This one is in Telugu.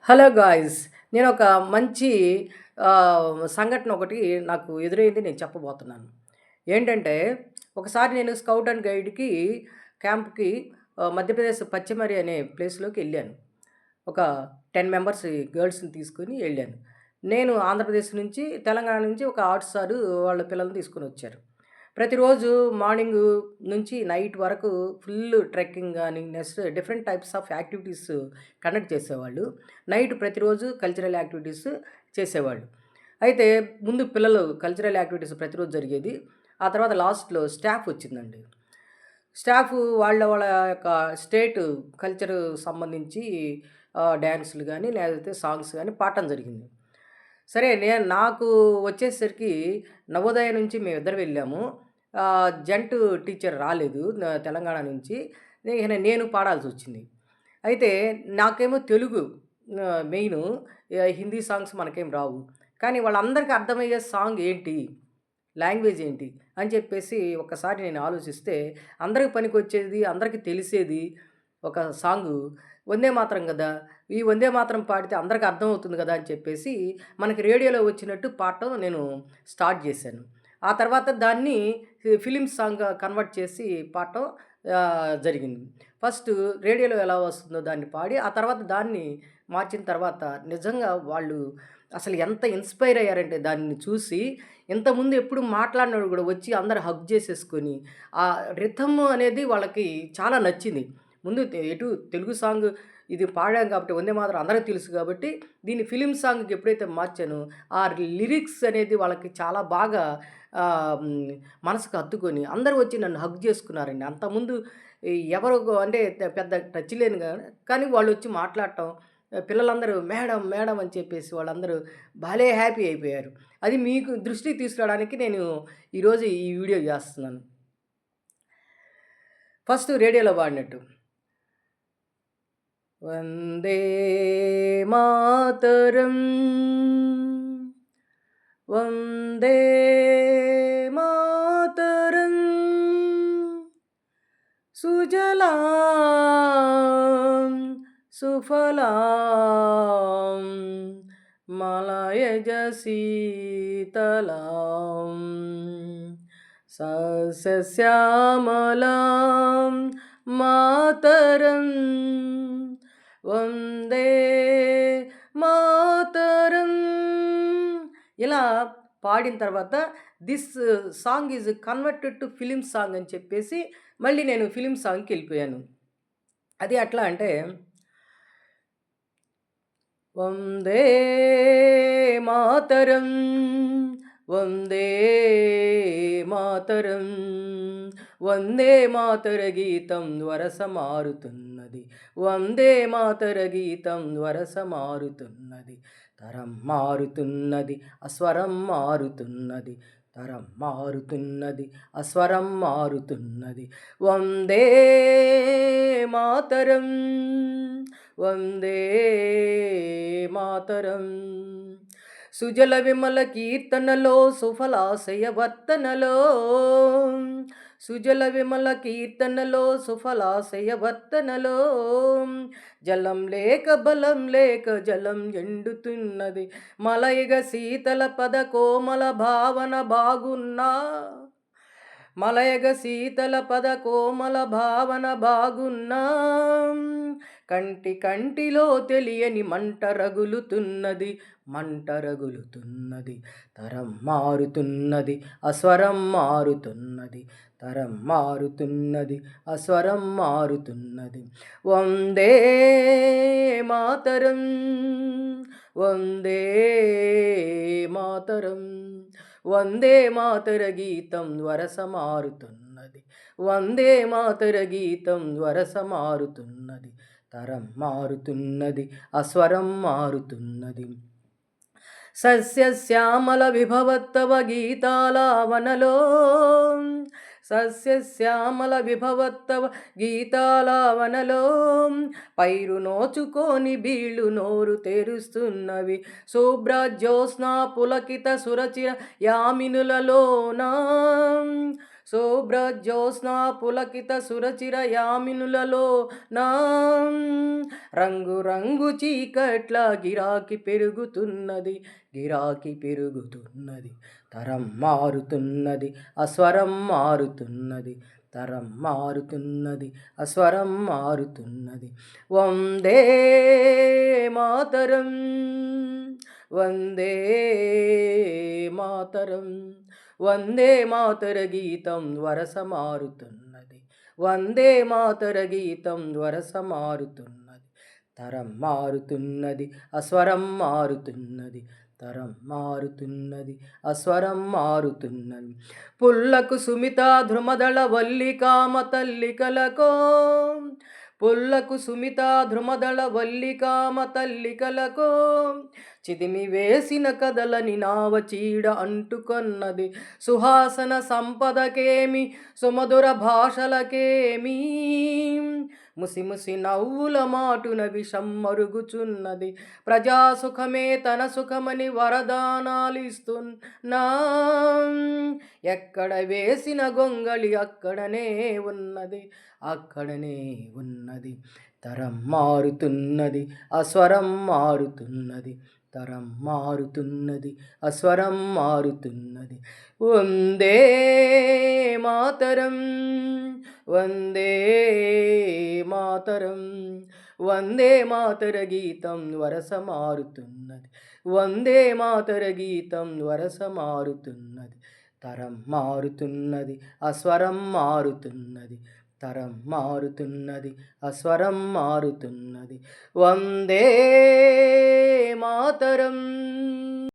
Hello guys. నేనొక మంచి సంఘటన ఒకటి నాకు ఎదురైంది నేను చెప్పబోతున్నాను. ఏంటంటే, ఒకసారి నేను స్కౌట్ అండ్ గైడ్‌కి క్యాంప్‌కి మధ్యప్రదేశ్ పచ్చిమరి అనే ప్లేస్‌లోకెళ్ళాను. ఒక 10 మెంబర్స్ గర్ల్స్‌ని తీసుకొని ఎళ్ళాను. నేను ఆంధ్రప్రదేశ్ నుంచి, తెలంగాణ నుంచి ఒక ఆరుసారు వాళ్ళ పిల్లల్ని తీసుకొనొచ్చారు. ప్రతిరోజు మార్నింగు నుంచి నైట్ వరకు ఫుల్లు ట్రెక్కింగ్ గాని, next different types of activities conduct చేసేవాళ్ళు. నైట్ ప్రతిరోజు కల్చరల్ యాక్టివిటీస్ చేసేవాళ్ళు. అయితే ముందు పిల్లలు కల్చరల్ యాక్టివిటీస్ ప్రతిరోజు జరిగేది. ఆ తర్వాత లాస్ట్‌లో స్టాఫ్ వచ్చిందండి. స్టాఫు వాళ్ళ యొక్క స్టేట్ కల్చర్ సంబంధించి డాన్సులు గాని, లేకపోతే సాంగ్స్ గాని పాడటం జరిగింది. సరే నాకు వచ్చేసరికి నవోదయ నుంచి మేమిద్దరం వెళ్ళాము. జంట్ టీచర్ రాలేదు తెలంగాణ నుంచి. నేను పాడాల్సొచ్చింది. అయితే నాకేమో తెలుగు మెయిను. హిందీ సాంగ్స్ మనకేం రావు. కానీ వాళ్ళందరికీ అర్థమయ్యే సాంగ్ ఏంటి? లాంగ్వేజ్ ఏంటి? అని చెప్పేసి ఒక్కసారి నేను ఆలోచిస్తే, అందరికి పనికొచ్చేది, అందరికి తెలిసేది ఒక సాంగు 'వందే మాతరం' గదా! ఈ 'వందే మాతరం' పాడితే అందరికి అర్థమవుతుంది గదా! అని చెప్పేసి మనకి రేడియోలో వచ్చినట్టు పాడటం నేను స్టార్ట్ జేశాను. ఆ తర్వాత దాన్ని ఫిల్మ్ సాంగ్‌గా కన్వర్ట్ చేసి పాడటం జరిగింది. ఫస్టు రేడియోలో ఎలా వస్తుందో దాన్ని పాడి, ఆ తర్వాత దాన్ని మార్చిన తర్వాత నిజంగా వాళ్ళు అసలు ఎంత ఇన్‌స్పైర్ అయ్యారంటే దాన్ని చూసి, ఇంతకుముందు ఎప్పుడు మాట్లాడినోడు గూడా వచ్చి అందరూ హగ్ జేసేసుకొని, ఆ రిథమ్ అనేది వాళ్ళకి చాలా నచ్చింది. ముందు ఎటు తెలుగు సాంగ్ ఇది పాడాం కాబట్టి 'వందే మాతరం' అందరికి తెలుసు గాబట్టి, దీన్ని ఫిల్మ్ సాంగ్‌కి ఎప్పుడైతే మార్చానో, ఆ లిరిక్స్ అనేది వాళ్ళకి చాలా బాగా మనసుకు హత్తుకొని అందరూ వచ్చి నన్ను హగ్ జేసుకున్నారండి. అంతకుముందు ఎవరు అంటే పెద్ద టచ్ లేను కానీ వాళ్ళొచ్చి మాట్లాడటం, పిల్లలందరూ మేడం, మేడం అని చెప్పేసి వాళ్ళందరూ భలే హ్యాపీ అయిపోయారు. అది మీకు దృష్టికి తీసుకురావడానికి నేను ఈరోజు ఈ వీడియో జేస్తున్నాను. ఫస్ట్ రేడియోలో పాడినట్టు. వందే మాతరం వందే మాతరం సుజలాం సుఫలాం మలయజ శీతలాం సస్యశ్యామలాం మాతరం వందే మాతరం. ఇలా పాడిన తర్వాత this song is converted to film song అని చెప్పేసి మళ్ళీ నేను ఫిల్మ్ సాంగ్‌కెళ్ళిపోయాను. అది ఎట్లా అంటే వందే మాతరం వందే మాతరం వందే మాతర గీతం వరస మారుతున్నది వందే మాతర గీతం వరస మారుతున్నది తరం మారుతున్నది అస్వరం మారుతున్నది తరం మారుతున్నది అస్వరం మారుతున్నది వందే మాతరం వందే మాతరం సుజల విమల కీర్తనలో సుఫలాశయ వర్తనలో సుజల విమల కీర్తనలో సుఫలాశయ వర్తనలో జలం లేక బలం లేక జలం ఎండుతున్నది మలయగ శీతల పద కోమల భావన బాగున్నా మలయగ శీతల పద కోమల భావన బాగున్నా కంటి కంటిలో తెలియని మంట రగులుతున్నది మంట రగులుతున్నది తరం మారుతున్నది అస్వరం మారుతున్నది తరం మారుతున్నది అస్వరం మారుతున్నది వందే మాతరం వందే మాతరం వందే మాతర గీతం వరస మారుతున్నది వందే మాతర గీతం వరస మారుతున్నది తరం మారుతున్నది అస్వరం మారుతున్నది సస్యశ్యామల విభవత్తవ గీతాలావనలో సస్యశ్యామల విభవత్తవ గీతాలావనలో పైరు నోచుకొని బీళ్ళు నోరు తెరుస్తున్నవి శుభ్ర జ్యోత్స్నా పులకిత సురచిర యామినులలోనా శుభ్రజ్యోత్స్నా పులకిత సురచిర యామినులలో నా రంగు రంగు చీకట్ల గిరాకీ పెరుగుతున్నది, గిరాకీ పెరుగుతున్నది. తరం మారుతున్నది, అస్వరం మారుతున్నది, తరం మారుతున్నది, అస్వరం మారుతున్నది. వందే మాతరం, వందే మాతరం, వందే మాతర గీతం వరస మారుతున్నది, వందే మాతర గీతం వరస మారుతున్నది. తరం మారుతున్నది, అస్వరం మారుతున్నది, తరం మారుతున్నది, అస్వరం మారుతున్నది. పుల్లకు సుమిత ధ్రుమదళ వల్లికామ తల్లికలకో, పుల్లకు సుమిత ధ్రుమదళ వల్లికామ తల్లికలకో చిదిమి వేసిన కదలని నావ చీడ అంటుకొన్నది. సుహాసన సంపదకేమి సుమధుర భాషలకేమీ ముసిముసి నవ్వుల మాటున విషం మరుగుచున్నది. ప్రజాసుఖమే తన సుఖమని వరదానాలిస్తున్నా, ఎక్కడ వేసిన గొంగళి అక్కడనే ఉన్నది, అక్కడనే ఉన్నది. తరం మారుతున్నది, అస్వరం మారుతున్నది, తరం మారుతున్నది, అస్వరం మారుతున్నది. వందే మాతరం, వందే మాతరం, వందే మాతర గీతం వరస మారుతున్నది, వందే మాతర గీతం వరస మారుతున్నది. తరం మారుతున్నది, అస్వరం మారుతున్నది, తరం మారుతున్నది, అస్వరం మారుతున్నది. వందే మాతరం.